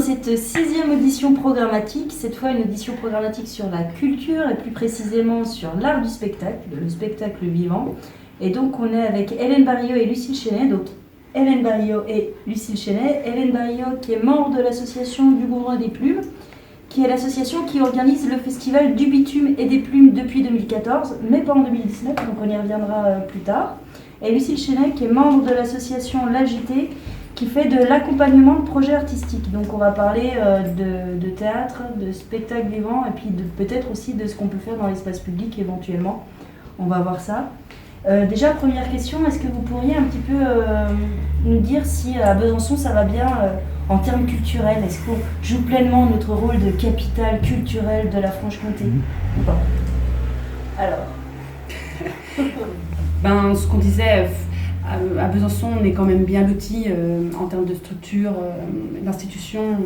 cette 6e audition programmatique, cette fois une audition programmatique sur la culture et plus précisément sur l'art du spectacle, le spectacle vivant. Et donc on est avec Hélène Barillot et Lucille Chenet. Donc Hélène Barillot et Lucille Chenet. Hélène Barillot qui est membre de l'association du Bourdon et des Plumes, qui est l'association qui organise le festival du bitume et des plumes depuis 2014, mais pas en 2019, donc on y reviendra plus tard. Et Lucille Chenet qui est membre de l'association L'Agité, qui fait de l'accompagnement de projets artistiques. Donc on va parler de théâtre, de spectacle vivant, et puis peut-être aussi de ce qu'on peut faire dans l'espace public éventuellement. On va voir ça. Déjà, première question, est-ce que vous pourriez un petit peu nous dire si à Besançon ça va bien en termes culturels? Est-ce qu'on joue pleinement notre rôle de capitale culturelle de la Franche-Comté ou pas? Alors ce qu'on disait, à Besançon, on est quand même bien loti en termes de structure, d'institution.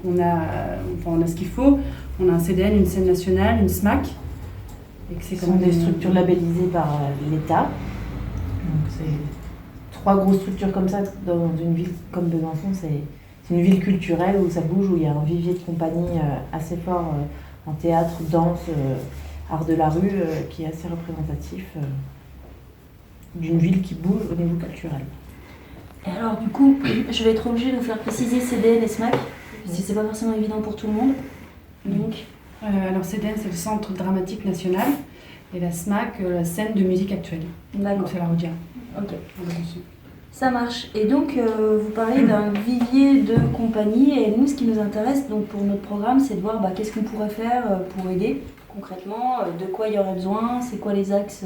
On a ce qu'il faut. On a un CDN, une scène nationale, une SMAC. Ce sont des structures labellisées par l'État. Donc c'est 3 grosses structures comme ça dans une ville comme Besançon. C'est une ville culturelle où ça bouge, où il y a un vivier de compagnie assez fort en théâtre, danse, art de la rue, qui est assez représentatif d'une ville qui bouge au niveau culturel. Et alors du coup, je vais être obligée de vous faire préciser CDN et SMAC, si c'est pas forcément évident pour tout le monde. Donc... alors CDN, c'est le Centre Dramatique National, et la SMAC, la scène de musique actuelle. D'accord. Donc c'est la Rodia. Ok. Ça marche. Et donc, vous parlez d'un vivier de compagnie, et nous, ce qui nous intéresse donc, pour notre programme, c'est de voir qu'est-ce qu'on pourrait faire pour aider concrètement, de quoi il y aurait besoin, c'est quoi les axes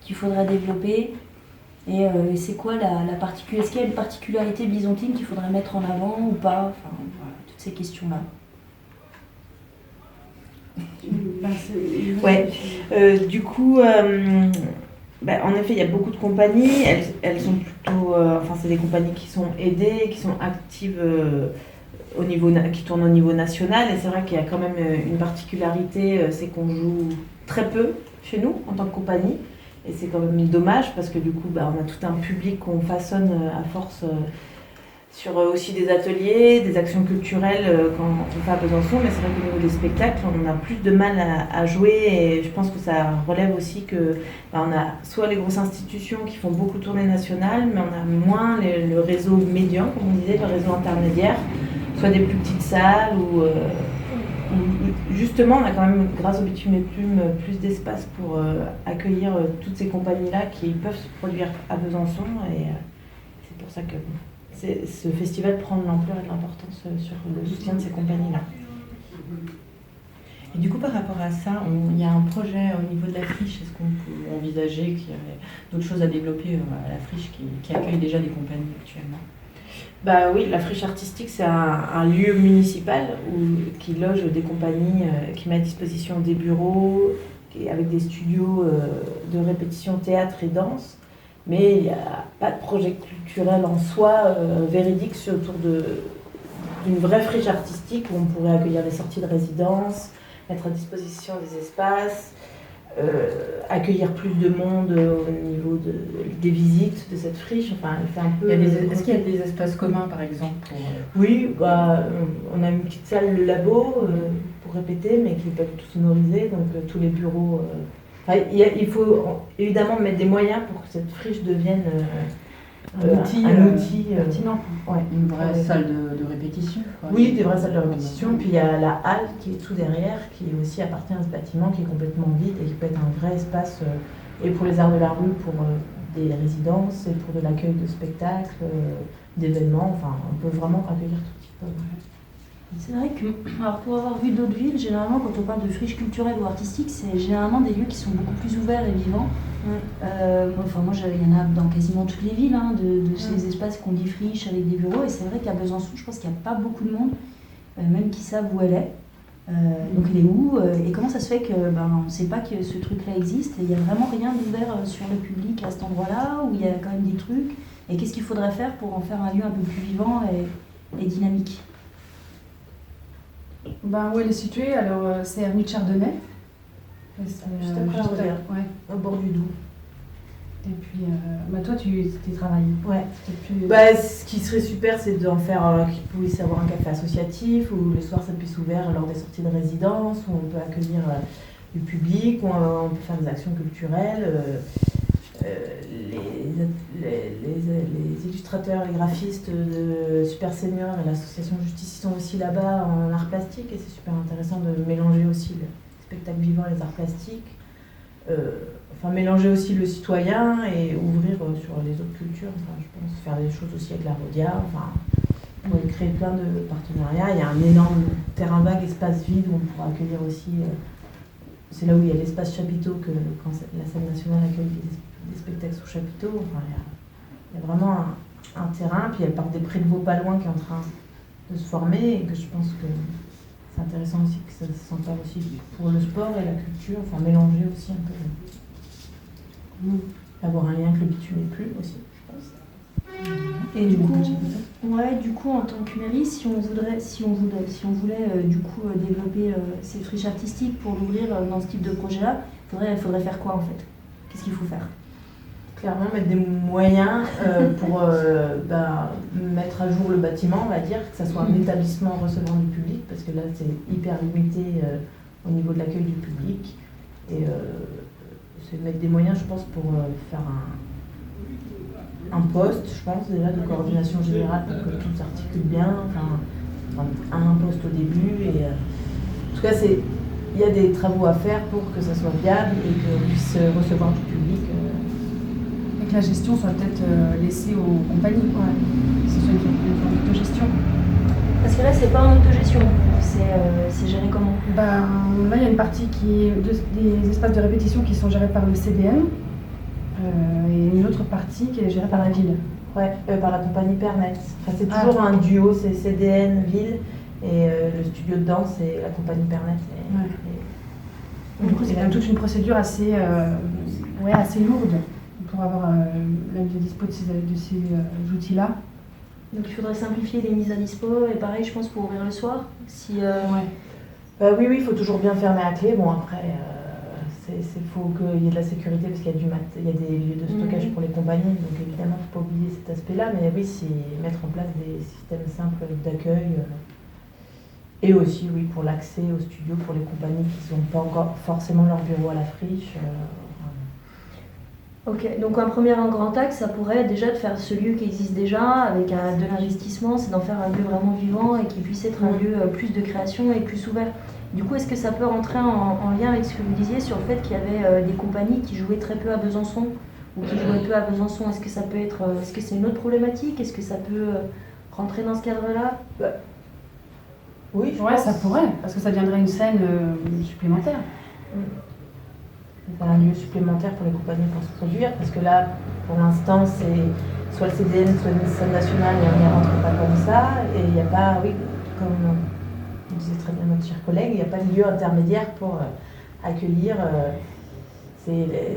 qu'il faudrait développer, et c'est quoi la particularité, est-ce qu'il y a une particularité byzantine qu'il faudrait mettre en avant ou pas, enfin, voilà, toutes ces questions-là. Ouais, du coup, en effet, il y a beaucoup de compagnies, elles sont plutôt, c'est des compagnies qui sont aidées, qui sont actives qui tournent au niveau national, et c'est vrai qu'il y a quand même une particularité, c'est qu'on joue très peu chez nous en tant que compagnie, et c'est quand même dommage parce que du coup, on a tout un public qu'on façonne à force sur aussi des ateliers, des actions culturelles quand on fait à Besançon, mais c'est vrai qu'au niveau des spectacles, on a plus de mal à jouer, et je pense que ça relève aussi que on a soit les grosses institutions qui font beaucoup tournées nationales, mais on a moins le réseau médian, comme on disait, le réseau intermédiaire, soit des plus petites salles où justement on a quand même, grâce au bitume et plumes, plus d'espace pour accueillir toutes ces compagnies-là qui peuvent se produire à Besançon, et c'est pour ça que ce festival prend de l'ampleur et de l'importance sur le soutien de ces compagnies-là. Et du coup, par rapport à ça, il y a un projet au niveau de la friche. Est-ce qu'on peut envisager qu'il y aurait d'autres choses à développer à la friche qui accueille déjà des compagnies actuellement? Oui, la friche artistique, c'est un lieu municipal qui loge des compagnies, qui met à disposition des bureaux, avec des studios de répétition théâtre et danse. Mais il n'y a pas de projet culturel en soi véridique autour d'une vraie friche artistique où on pourrait accueillir des sorties de résidence, mettre à disposition des espaces, accueillir plus de monde au niveau des visites de cette friche. Enfin, elle fait un peu... Est-ce qu'il y a des espaces communs, par exemple Oui, on a une petite salle de labo pour répéter, mais qui n'est pas du tout sonorisée, donc tous les bureaux... il faut évidemment mettre des moyens pour que cette friche devienne un outil pertinent. Ouais. Une vraie salle de répétition. Oui, des vraies salles de répétition. Puis il y a la halle qui est tout derrière, qui aussi appartient à ce bâtiment, qui est complètement vide et qui peut être un vrai espace et pour les arts de la rue, pour des résidences, et pour de l'accueil de spectacles, d'événements. Enfin, on peut vraiment accueillir tout type. C'est vrai que, alors pour avoir vu d'autres villes, généralement quand on parle de friches culturelles ou artistiques, c'est généralement des lieux qui sont beaucoup plus ouverts et vivants. Moi, il y en a dans quasiment toutes les villes, de ces espaces qu'on dit friches avec des bureaux, et c'est vrai qu'à Besançon, je pense qu'il n'y a pas beaucoup de monde, même qui savent où elle est. Donc elle est où et comment ça se fait que on ne sait pas que ce truc-là existe, et il n'y a vraiment rien d'ouvert sur le public à cet endroit-là, où il y a quand même des trucs, et qu'est-ce qu'il faudrait faire pour en faire un lieu un peu plus vivant et dynamique? Où elle est située, alors c'est avenue de Chardonnay. Juste après la rivière, au bord du Doubs. Et puis, toi, tu travailles. Ouais. Plus... Ce qui serait super, c'est d'en faire qu'il puisse avoir un café associatif, où le soir ça puisse ouvert lors des sorties de résidence, où on peut accueillir du public, où on peut faire des actions culturelles. Les illustrateurs, les graphistes de Super Senior et l'association Justice ils sont aussi là-bas en art plastique, et c'est super intéressant de mélanger aussi le spectacle vivant et les arts plastiques. Mélanger aussi le citoyen et ouvrir sur les autres cultures. Je pense faire des choses aussi avec la Rodia. On pourrait créer plein de partenariats. Il y a un énorme terrain vague, espace vide où on pourra accueillir aussi. C'est là où il y a l'espace chapiteau que quand la scène nationale accueille des spectacles sous chapiteau. Il y a vraiment un terrain. Puis il y a le parc des Prés de Vaux pas loin qui est en train de se former et que je pense que c'est intéressant aussi que ça s'empare aussi pour le sport et la culture. Mélanger aussi un peu. Avoir un lien que le bitume n'est plus aussi, je pense. Et du coup, en tant que mairie, si on voulait développer ces friches artistiques pour l'ouvrir dans ce type de projet-là, il faudrait faire quoi en fait? Qu'est-ce qu'il faut faire? Clairement, mettre des moyens pour mettre à jour le bâtiment, on va dire, que ça soit un établissement recevant du public, parce que là, c'est hyper limité au niveau de l'accueil du public. Et c'est mettre des moyens, je pense, pour faire un poste, je pense, déjà de coordination générale pour que tout s'articule bien, un poste au début. Et, en tout cas, il y a des travaux à faire pour que ça soit viable et qu'on puisse recevoir du public. Et que la gestion soit peut-être laissée aux compagnies, quoi. Que ce soit une forme d'autogestion. Parce que là, c'est pas en autogestion, c'est géré comment? Là, il y a une partie des espaces de répétition qui sont gérés par le CDM et une autre partie qui est gérée par la ville. Par la compagnie Pernet. C'est toujours un duo, c'est CDN, ville, et le studio de danse, c'est la compagnie Pernet. Du coup, c'est quand même toute une procédure assez lourde pour avoir la mise à dispo de ces outils-là. Donc il faudrait simplifier les mises à dispo, et pareil je pense pour ouvrir le soir. Oui, il faut toujours bien fermer à clé. Bon après, il faut qu'il y ait de la sécurité parce qu'il y a des lieux de stockage pour les compagnies, donc évidemment il ne faut pas oublier cet aspect-là, mais oui, c'est mettre en place des systèmes simples d'accueil. Et aussi, pour l'accès au studio pour les compagnies qui n'ont pas encore forcément leur bureau à la friche. Ok, donc un premier grand axe, ça pourrait déjà de faire ce lieu qui existe déjà, avec de l'investissement, c'est d'en faire un lieu vraiment vivant et qui puisse être un lieu plus de création et plus ouvert. Du coup, est-ce que ça peut rentrer en lien avec ce que vous disiez sur le fait qu'il y avait des compagnies qui jouaient très peu à Besançon ou qui jouaient peu à Besançon? Est-ce que ça peut être, est-ce que c'est une autre problématique? Est-ce que ça peut rentrer dans ce cadre-là? Oui, ça pourrait, parce que ça deviendrait une scène supplémentaire. Un lieu supplémentaire pour les compagnies pour se produire, parce que là, pour l'instant, c'est soit le CDN, soit une scène nationale, et on n'y rentre pas comme ça, et il n'y a pas, comme disait très bien notre cher collègue, il n'y a pas de lieu intermédiaire pour accueillir.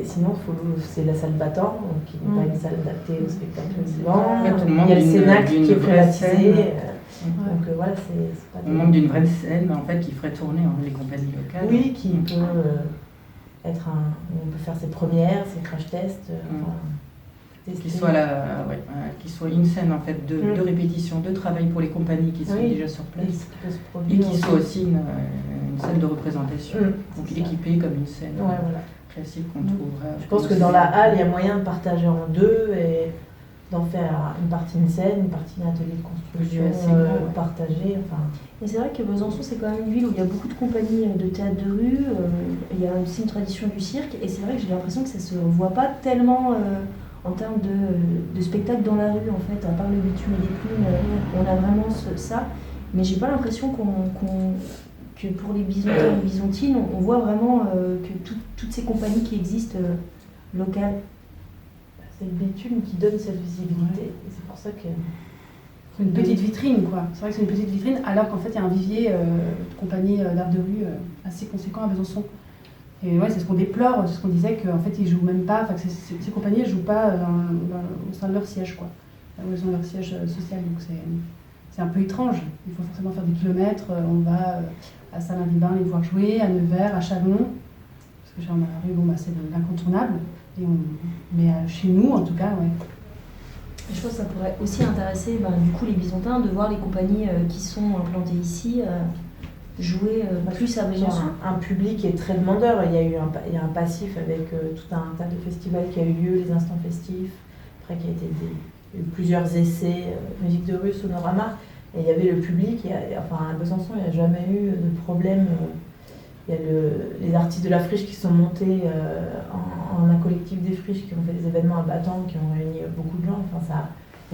Sinon, c'est la salle battant, qui n'est pas une salle adaptée au spectacle vivant. Il y a le Cénacle qui est privatisé. Donc voilà, c'est pas. On manque d'une vraie scène en fait qui ferait tourner les compagnies locales. Oui, qui peut être on peut faire ses premières, ses crash tests. Qui soit une scène en fait de répétition, de travail pour les compagnies qui sont déjà sur place. Et qui soit aussi une scène de représentation. Donc équipée comme une scène classique qu'on trouverait. Je pense que dans la halle, il y a moyen de partager en deux et d'en faire une partie une scène, une partie un atelier de construction partagé. Et c'est vrai que Besançon, c'est quand même une ville où il y a beaucoup de compagnies de théâtre de rue, il y a aussi une tradition du cirque, et c'est vrai que j'ai l'impression que ça se voit pas tellement en termes de spectacle dans la rue, en fait, à part le bitume et les plumes, on a vraiment ça, mais j'ai pas l'impression que pour les bisontins et les bisontines, on voit vraiment que toutes ces compagnies qui existent locales. C'est le bitume qui donne cette visibilité. Et c'est pour ça que c'est une petite vitrine, quoi. C'est vrai que c'est une petite vitrine, alors qu'en fait, il y a un vivier de compagnies d'art de rue assez conséquent à Besançon. Et c'est ce qu'on déplore, c'est ce qu'on disait qu'en fait, ils jouent même pas, ces compagnies ne jouent pas au sein de leur siège, quoi. Au sein de leur siège social. Donc c'est un peu étrange. Il faut forcément faire des kilomètres. On va à Salins-Vibin les voir jouer, à Nevers, à Chalon. Parce que dans la rue, c'est l'incontournable. Mais chez nous, en tout cas, ouais. Je pense que ça pourrait aussi intéresser du coup les Bisontins de voir les compagnies qui sont implantées ici jouer plus à Besançon. Un public qui est très demandeur. Il y a un passif avec tout un tas de festivals qui a eu lieu, les instants festifs, après il y a eu plusieurs essais, musique de rue, Sonorama, et il y avait le public. À Besançon, il n'y a jamais eu de problème. Il y a les artistes de la friche qui sont montés en un collectif des friches, qui ont fait des événements à Battant, qui ont réuni beaucoup de gens.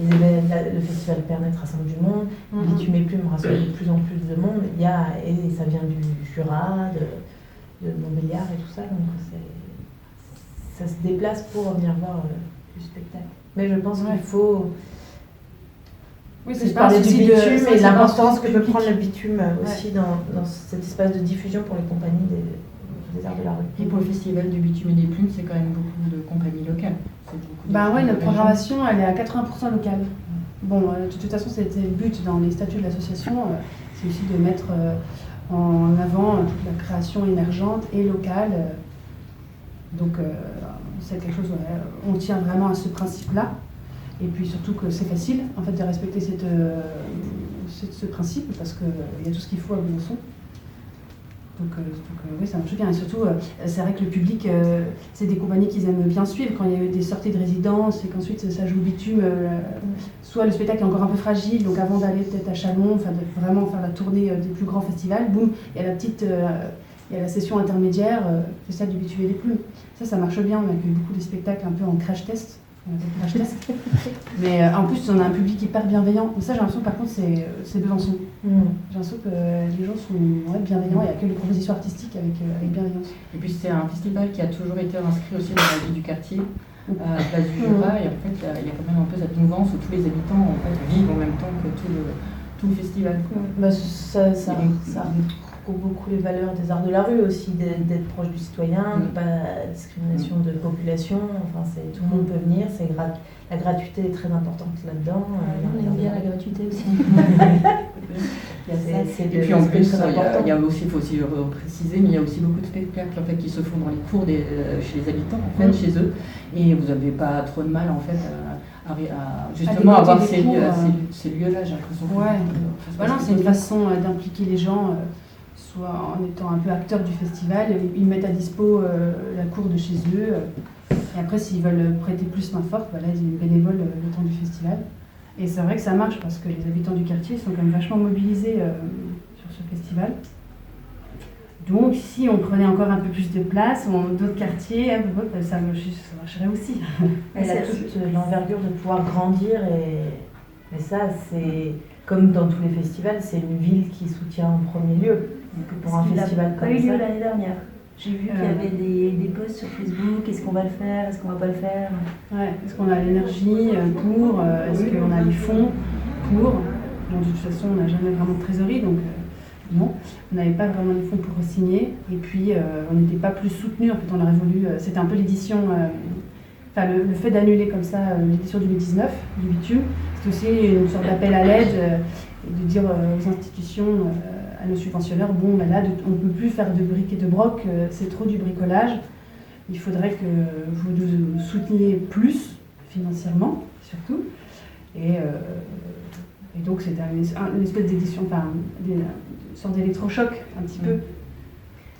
Le festival Pernet rassemble du monde, Bitume et Plume rassemble de plus en plus de monde. Et ça vient du Jura, de Montbéliard et tout ça. Donc ça se déplace pour venir voir du spectacle. Mais je pense qu'il faut... Oui, c'est parler du bitume et l'importance que peut prendre le bitume aussi dans cet espace de diffusion pour les compagnies des arts de la rue. Et pour le festival du bitume et des plumes, c'est quand même beaucoup de compagnies locales. Notre programmation, elle est à 80% locale. Bon, de toute façon, c'était le but dans les statuts de l'association, c'est aussi de mettre en avant toute la création émergente et locale. Donc, c'est quelque chose, on tient vraiment à ce principe-là. Et puis surtout que c'est facile en fait de respecter ce principe parce qu'il y a tout ce qu'il faut à Besançon. Donc oui, ça marche bien. Et surtout, c'est vrai que le public, c'est des compagnies qu'ils aiment bien suivre quand il y a eu des sorties de résidence et qu'ensuite ça joue bitume. Soit le spectacle est encore un peu fragile, donc avant d'aller peut-être à Chalon, de vraiment faire la tournée des plus grands festivals, boum, il y a il y a la session intermédiaire, festival du bitume et des plumes. Ça marche bien. On a eu beaucoup de spectacles un peu en crash test. Mais en plus, on a un public hyper bienveillant. Mais ça, j'ai l'impression, par contre, c'est Besançon. J'ai l'impression que les gens sont bienveillants et accueillent les propositions artistiques avec bienveillance. Et puis, c'est un festival qui a toujours été inscrit aussi dans la vie du quartier, à la place du Jura. Et en fait, il y a quand même un peu cette mouvance où tous les habitants vivent en même temps que tout le festival. Ça regroupe beaucoup les valeurs des arts de la rue aussi, d'être proche du citoyen, pas de discrimination de population. Tout le monde peut venir, la gratuité est très importante là-dedans. On aime bien la gratuité aussi. Et puis en plus, il faut aussi préciser, mais il y a aussi beaucoup de spectacles en fait, qui se font dans les cours chez les habitants, en fait, chez eux. Et vous n'avez pas trop de mal en fait à justement avoir ces lieux-là, j'ai l'impression. C'est une façon d'impliquer les gens. Soit en étant un peu acteurs du festival, ils mettent à dispo la cour de chez eux. Et après, s'ils veulent prêter plus main forte, là, ils bénévolent le temps du festival. Et c'est vrai que ça marche parce que les habitants du quartier sont quand même vachement mobilisés sur ce festival. Donc, si on prenait encore un peu plus de place, d'autres quartiers, ça marcherait aussi. Elle a toute l'envergure de pouvoir grandir. Mais ça, c'est comme dans tous les festivals, c'est une ville qui soutient en premier lieu. Pour un festival comme ça. Ça a eu lieu l'année dernière. J'ai vu qu'il y avait des posts sur Facebook. Est-ce qu'on va le faire? Est-ce qu'on va pas le faire? Est-ce qu'on a l'énergie pour? Est-ce qu'on a les fonds pour? Donc, de toute façon, on n'a jamais vraiment de trésorerie, donc non. On n'avait pas vraiment les fonds pour signer. Et puis, on n'était pas plus soutenus. En fait, on aurait voulu. C'était un peu l'édition. Le fait d'annuler comme ça l'édition 2019 du bitume, c'est aussi une sorte d'appel à l'aide et de dire aux institutions. À nos subventionneurs, là, on ne peut plus faire de briques et de broc, c'est trop du bricolage. Il faudrait que vous nous souteniez plus financièrement, surtout. Et donc, c'est une espèce d'édition, une sorte d'électrochoc, un petit peu.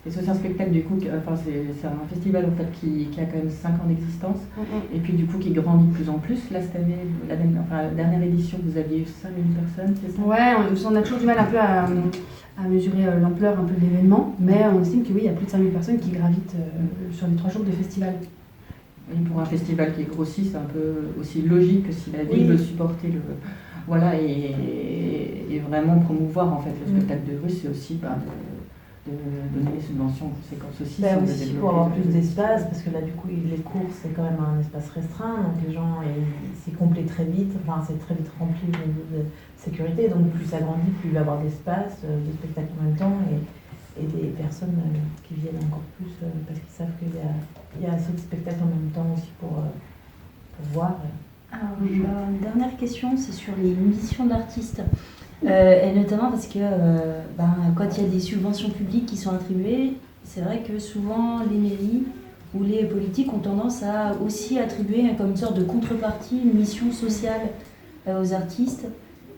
Et c'est aussi un spectacle, du coup, c'est un festival en fait, qui a quand même 5 ans d'existence, et puis du coup qui grandit de plus en plus. Là, cette année, la dernière édition, vous aviez 5000 personnes, c'est ça? Ouais, on a toujours du mal un peu à mesurer l'ampleur un peu de l'événement, mais on estime que oui, il y a plus de 5000 personnes qui gravitent sur les 3 jours de festival. Et pour un festival qui grossit, c'est un peu aussi logique que si la ville veut supporter et vraiment promouvoir en fait le spectacle de rue, c'est aussi de donner des subventions conséquentes aussi. Aussi pour avoir plus d'espace, parce que là du coup les cours c'est quand même un espace restreint, donc les gens c'est complet très vite, c'est très vite rempli au niveau de sécurité, donc plus ça grandit, plus il va y avoir d'espace, de spectacles en même temps et des personnes qui viennent encore plus parce qu'ils savent qu'il y a assez de spectacles en même temps aussi pour voir. Alors, une dernière question, c'est sur les missions d'artistes. Et notamment parce que quand il y a des subventions publiques qui sont attribuées, c'est vrai que souvent les mairies où les politiques ont tendance à aussi attribuer comme une sorte de contrepartie, une mission sociale aux artistes,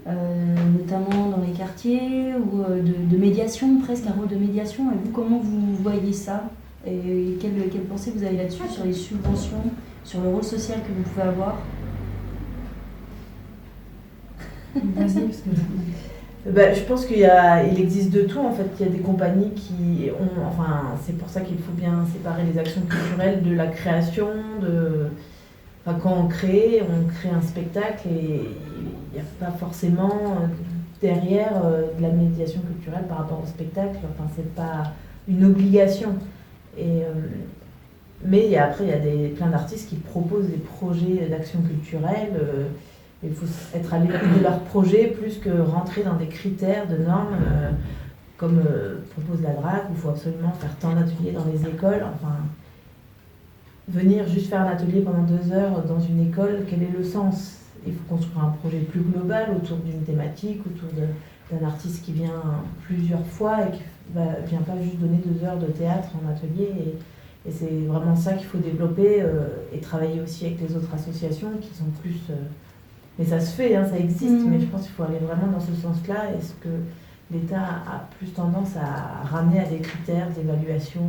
notamment dans les quartiers, ou de médiation, presque un rôle de médiation. Et vous, comment vous voyez ça? Et quelle pensée vous avez là-dessus, sur les subventions, sur le rôle social que vous pouvez avoir? Vas-y, parce que... Je pense qu'il existe de tout en fait. Il y a des compagnies qui ont, enfin c'est pour ça qu'il faut bien séparer les actions culturelles de la création. Quand on crée un spectacle et il n'y a pas forcément derrière de la médiation culturelle par rapport au spectacle. Enfin c'est pas une obligation. Mais après il y a plein d'artistes qui proposent des projets d'action culturelle. Il faut être à l'écoute de leur projet plus que rentrer dans des critères de normes comme propose la DRAC, où il faut absolument faire tant d'ateliers dans les écoles. Enfin, venir juste faire un atelier pendant 2 heures dans une école, quel est le sens? Il faut construire un projet plus global autour d'une thématique, autour d'un artiste qui vient plusieurs fois et qui ne vient pas juste donner 2 heures de théâtre en atelier. Et c'est vraiment ça qu'il faut développer et travailler aussi avec les autres associations qui sont plus... Mais ça se fait, hein, ça existe, mais je pense qu'il faut aller vraiment dans ce sens-là. Est-ce que l'État a plus tendance à ramener à des critères d'évaluation,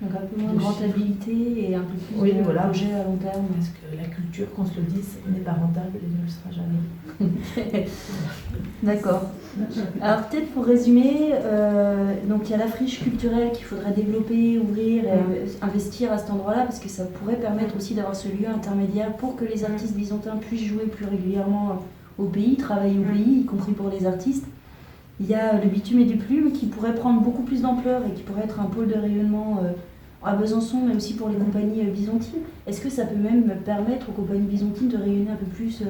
donc un peu moins de rentabilité et un peu plus de projet à long terme? Parce que la culture, qu'on se le dise, n'est pas rentable et ne le sera jamais. D'accord. Alors peut-être pour résumer, donc il y a la friche culturelle qu'il faudrait développer, ouvrir, et investir à cet endroit-là, parce que ça pourrait permettre aussi d'avoir ce lieu intermédiaire pour que les artistes byzantins puissent jouer plus régulièrement au pays, travailler au pays, y compris pour les artistes. Il y a le bitume et des plumes qui pourrait prendre beaucoup plus d'ampleur et qui pourrait être un pôle de rayonnement à Besançon, mais aussi pour les compagnies byzantines. Est-ce que ça peut même permettre aux compagnies byzantines de rayonner un peu plus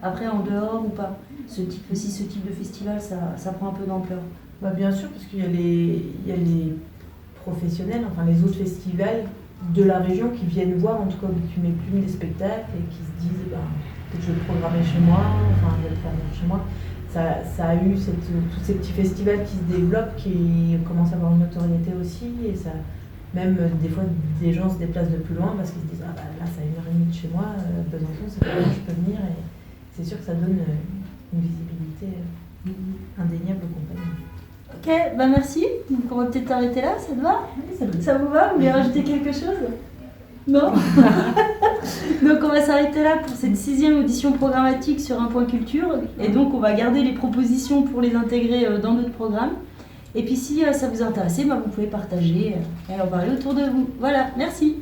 après en dehors ou pas? Si ce type de festival, ça prend un peu d'ampleur. Bien sûr, parce qu'il y a les professionnels, enfin les autres festivals de la région qui viennent voir en tout cas au bitume et plumes des spectacles et qui se disent peut-être je vais le programmer chez moi, enfin je vais le faire chez moi. Ça a eu tous ces petits festivals qui se développent, qui commencent à avoir une notoriété aussi, et ça, même des fois des gens se déplacent de plus loin parce qu'ils se disent là c'est à 1h30 de chez moi, Besançon c'est pas loin, je peux venir, et c'est sûr que ça donne une visibilité indéniable aux compagnies. Ok, merci. Donc on va peut-être arrêter là, ça te va? Ça vous va? Vous voulez rajouter quelque chose? Non. Donc on va s'arrêter là pour cette 6e audition programmatique sur Un Point Culture. Et donc on va garder les propositions pour les intégrer dans notre programme. Et puis si ça vous intéresse, vous pouvez partager et en parler autour de vous. Voilà, merci.